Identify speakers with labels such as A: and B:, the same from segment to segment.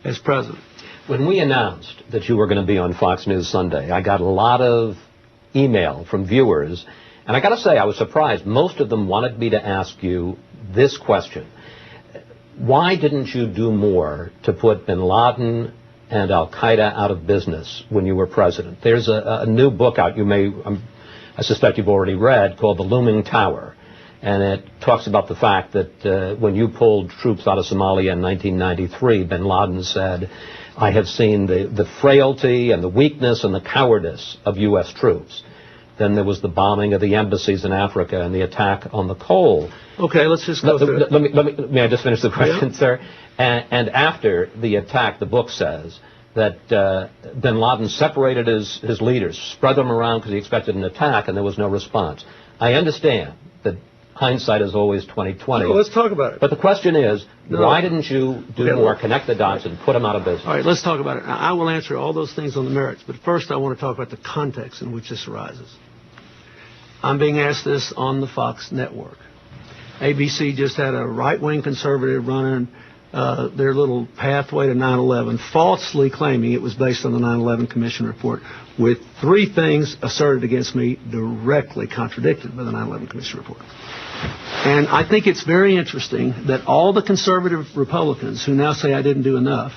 A: as president.
B: When we announced that you were going to be on Fox News Sunday, I got a lot of email from viewers, and I got to say I was surprised. Most of them wanted me to ask you this question. Why didn't you do more to put bin Laden and al-Qaeda out of business when you were president? There's a new book out I suspect you've already read, called The Looming Tower. And it talks about the fact that when you pulled troops out of Somalia in 1993, bin Laden said, I have seen the frailty and the weakness and the cowardice of U.S. troops. Then there was the bombing of the embassies in Africa and the attack on the coal.
A: Okay, let's just go through it.
B: May I just finish the question, sir? And after the attack, the book says that bin Laden separated his leaders, spread them around because he expected an attack, and there was no response. I understand that hindsight is always 20/20.
A: No, let's talk about it.
B: But the question is, why didn't you do more, connect the dots, and put them out of business?
A: All right, let's talk about it. Now, I will answer all those things on the merits, but first I want to talk about the context in which this arises. I'm being asked this on the Fox network. ABC just had a right-wing conservative running their little pathway to 9/11, falsely claiming it was based on the 9/11 Commission report, with 3 things asserted against me directly contradicted by the 9/11 Commission report. And I think it's very interesting that all the conservative Republicans who now say I didn't do enough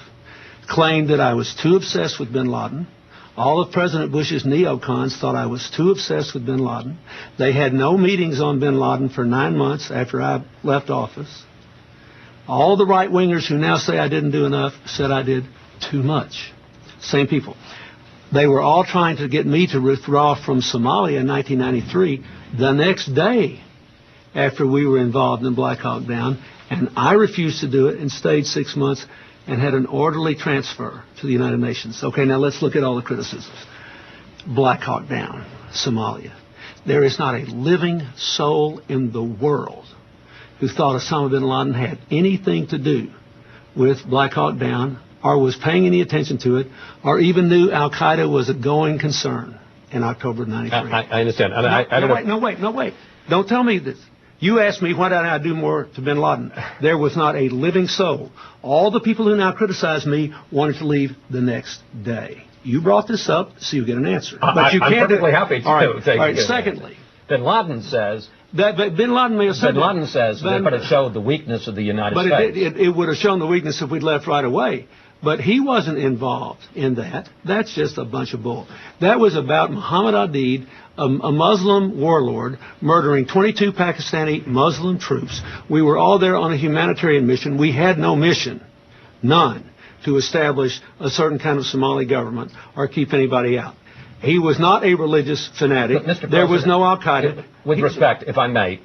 A: claimed that I was too obsessed with bin Laden. All of President Bush's neocons thought I was too obsessed with bin Laden. They had no meetings on bin Laden for 9 months after I left office. All the right-wingers who now say I didn't do enough said I did too much. Same people. They were all trying to get me to withdraw from Somalia in 1993 the next day after we were involved in Black Hawk Down, and I refused to do it and stayed 6 months and had an orderly transfer to the United Nations. Okay, now let's look at all the criticisms. Black Hawk Down, Somalia. There is not a living soul in the world who thought Osama bin Laden had anything to do with Black Hawk Down, or was paying any attention to it, or even knew al-Qaeda was a going concern in October of 93.
B: I understand.
A: No, wait. Don't tell me this. You asked me why didn't I do more to bin Laden. There was not a living soul. All the people who now criticize me wanted to leave the next day. You brought this up, so you get an answer. But you can't.
B: I'm perfectly happy to.
A: All right. Secondly,
B: bin Laden says
A: that bin Laden may have said.
B: Bin Laden says that it showed the weakness of the United States.
A: But it would have shown the weakness if we'd left right away. But he wasn't involved in that. That's just a bunch of bull. That was about Muhammad Adid, a Muslim warlord, murdering 22 Pakistani Muslim troops. We were all there on a humanitarian mission. We had no mission, none, to establish a certain kind of Somali government or keep anybody out. He was not a religious fanatic. There was no al-Qaeda.
B: With respect, if I may,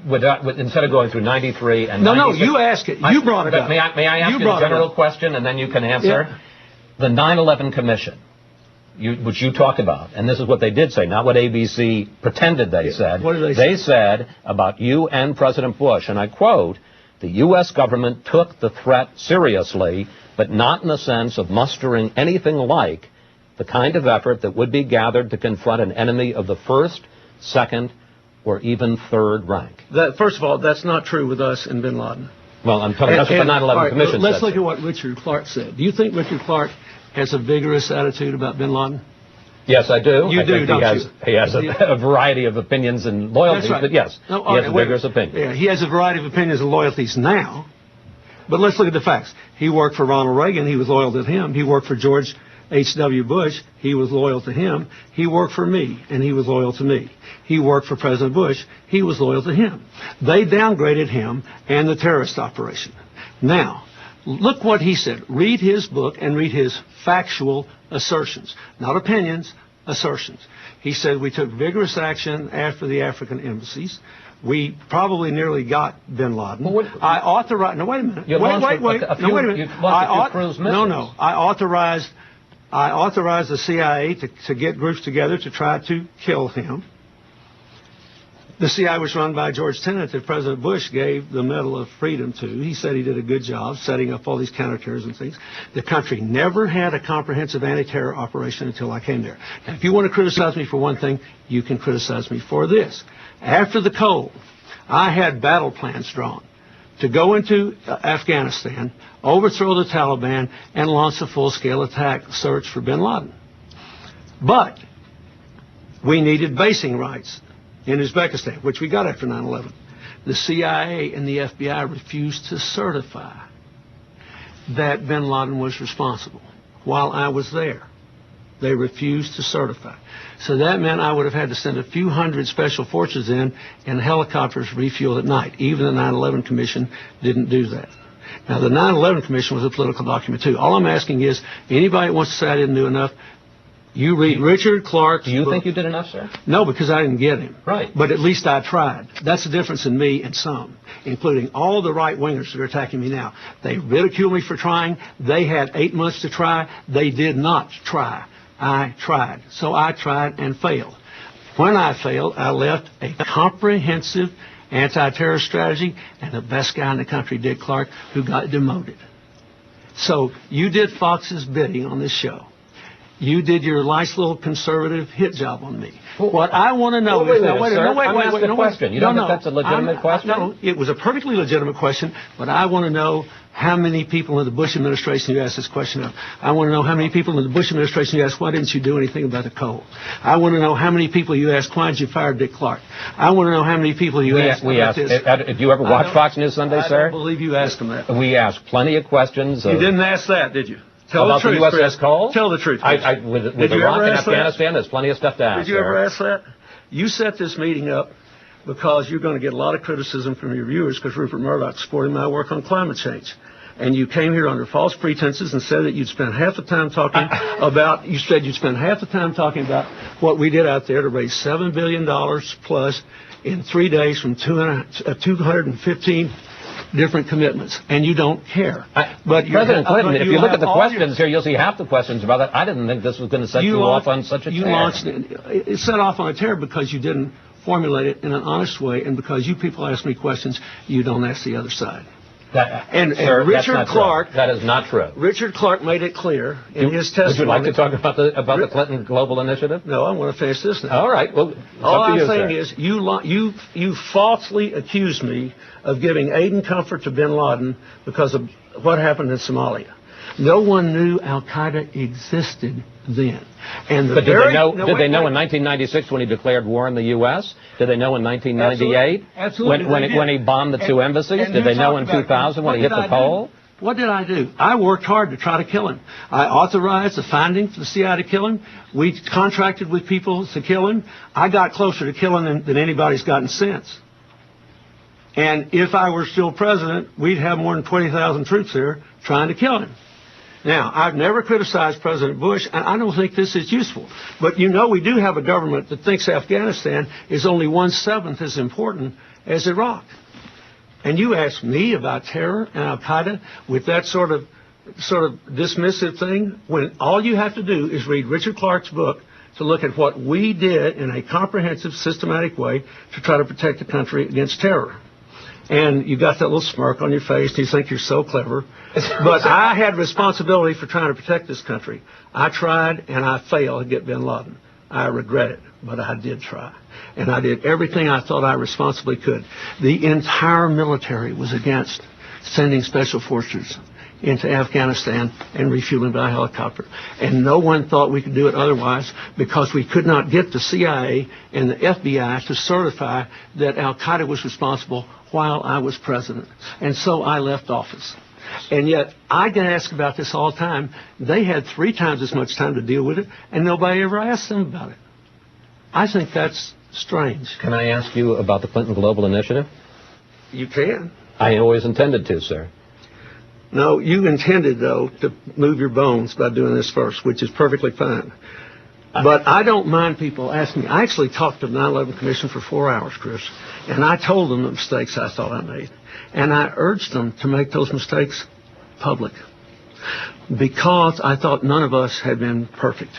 B: instead of going through 93 and 96...
A: No, you ask it. You brought it up.
B: May I ask you a general question, and then you can answer?
A: Yeah.
B: The 9/11 Commission, which you talked about, and this is what they did say, not what ABC pretended they said.
A: What did they say?
B: They said about you and President Bush, and I quote, the U.S. government took the threat seriously, but not in the sense of mustering anything like the kind of effort that would be gathered to confront an enemy of the first, second, or even third rank.
A: First of all, that's not true with us and bin Laden.
B: Well, I'm telling you, that's what the 9/11 Commission said.
A: Let's look at what Richard Clark said. Do you think Richard Clark has a vigorous attitude about bin Laden?
B: Yes, I do.
A: You do, don't you?
B: He has a variety of opinions and loyalties,
A: right.
B: but yes, he has a vigorous opinion.
A: Yeah, he has a variety of opinions and loyalties now. But let's look at the facts. He worked for Ronald Reagan. He was loyal to him. He worked for George H.W. Bush. He was loyal to him. He worked for me, and he was loyal to me. He worked for President Bush. He was loyal to him. They downgraded him and the terrorist operation. Now, look what he said. Read his book and read his factual assertions. Not opinions, assertions. He said we took vigorous action after the African embassies. We probably nearly got bin Laden. I authorized... No, wait a minute. Wait. No, wait a minute. I authorized the CIA to get groups together to try to kill him. The CIA was run by George Tenet that President Bush gave the Medal of Freedom to. He said he did a good job setting up all these counterterrorism things. The country never had a comprehensive anti-terror operation until I came there. Now, if you want to criticize me for one thing, you can criticize me for this. After the cold, I had battle plans drawn to go into Afghanistan, overthrow the Taliban, and launch a full-scale attack search for bin Laden. But we needed basing rights in Uzbekistan, which we got after 9/11. The CIA and the FBI refused to certify that bin Laden was responsible while I was there. They refused to certify. So that meant I would have had to send a few hundred special forces in and helicopters refueled at night. Even the 9/11 Commission didn't do that. Now, the 9/11 Commission was a political document, too. All I'm asking is, anybody that wants to say I didn't do enough, you read Richard Clark's
B: Do you
A: book.
B: think you did enough, sir?
A: No, because I didn't get him.
B: Right.
A: But at least I tried. That's the difference in me and some, including all the right-wingers that are attacking me now. They ridicule me for trying. They had 8 months to try. They did not try. I tried. So I tried and failed. When I failed, I left a comprehensive anti-terror strategy and the best guy in the country, Dick Clark, who got demoted. So you did Fox's bidding on this show. You did your nice little conservative hit job on me. What I want to know is...
B: I'm asking a question. You don't think that's a legitimate question?
A: No, it was a perfectly legitimate question, but I want to know how many people in the Bush administration you asked this question of. I want to know how many people in the Bush administration you asked, why didn't you do anything about the coal? I want to know how many people you asked, why did you fire Dick Clark? I want to know how many people you asked about this.
B: Did you ever watch Fox News Sunday, sir?
A: I don't believe you asked them that.
B: We asked plenty of questions.
A: You didn't ask that, did you? Tell
B: about
A: the truth,
B: the USS Cole?
A: Tell the truth.
B: With Iraq and Afghanistan, there's plenty of stuff to ask.
A: Did you ever ask that? You set this meeting up because you're going to get a lot of criticism from your viewers because Rupert Murdoch supported my work on climate change. And you came here under false pretenses and said that you'd spend half the time talking about, you said you'd spend half the time talking about what we did out there to raise $7 billion plus in 3 days from 215 different commitments, and you don't care.
B: But President Clinton, if you look at the questions here, you'll see half the questions about that. I didn't think this was going to set you off on such a tear.
A: It set off on a tear because you didn't formulate it in an honest way, and because you people ask me questions, you don't ask the other side.
B: Sir,
A: Richard Clark,
B: that is not true.
A: Richard Clark made it clear in his testimony.
B: Would you like to talk about the Clinton Global Initiative?
A: No, I want to finish this now.
B: All right. Well,
A: all I'm saying is you falsely accused me of giving aid and comfort to bin Laden because of what happened in Somalia. No one knew Al-Qaeda existed then.
B: But did they know in 1996 when he declared war on the U.S.? Did they know in 1998
A: Absolutely.
B: when he bombed the two embassies? Did they know in 2000 when he hit the pole?
A: What did I do? I worked hard to try to kill him. I authorized the funding for the CIA to kill him. We contracted with people to kill him. I got closer to killing him than anybody's gotten since. And if I were still president, we'd have more than 20,000 troops there trying to kill him. Now, I've never criticized President Bush, and I don't think this is useful. But you know we do have a government that thinks Afghanistan is only 1/7 as important as Iraq. And you ask me about terror and Al-Qaeda with that sort of dismissive thing, when all you have to do is read Richard Clark's book to look at what we did in a comprehensive, systematic way to try to protect the country against terror. And you got that little smirk on your face, and you think you're so clever. But I had responsibility for trying to protect this country. I tried, and I failed to get bin Laden. I regret it, but I did try. And I did everything I thought I responsibly could. The entire military was against sending special forces into Afghanistan and refueling by helicopter. And no one thought we could do it otherwise because we could not get the CIA and the FBI to certify that Al-Qaeda was responsible while I was president. And so I left office. And yet, I get asked about this all the time. They had 3 times as much time to deal with it, and nobody ever asked them about it. I think that's strange.
B: Can I ask you about the Clinton Global Initiative?
A: You can.
B: I always intended to, sir.
A: No, you intended, though, to move your bones by doing this first, which is perfectly fine. But I don't mind people asking me. I actually talked to the 9/11 Commission for 4 hours, Chris, and I told them the mistakes I thought I made. And I urged them to make those mistakes public because I thought none of us had been perfect.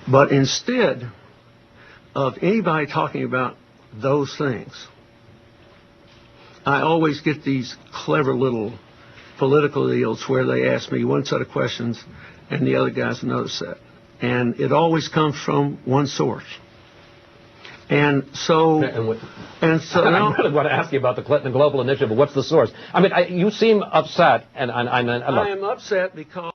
A: But instead of anybody talking about those things, I always get these clever little political deals where they ask me one set of questions and the other guy's another set. And it always comes from one source. And so,
B: And what,
A: I
B: really want to ask you about the Clinton Global Initiative, but what's the source? I mean, you seem upset, and
A: I am upset because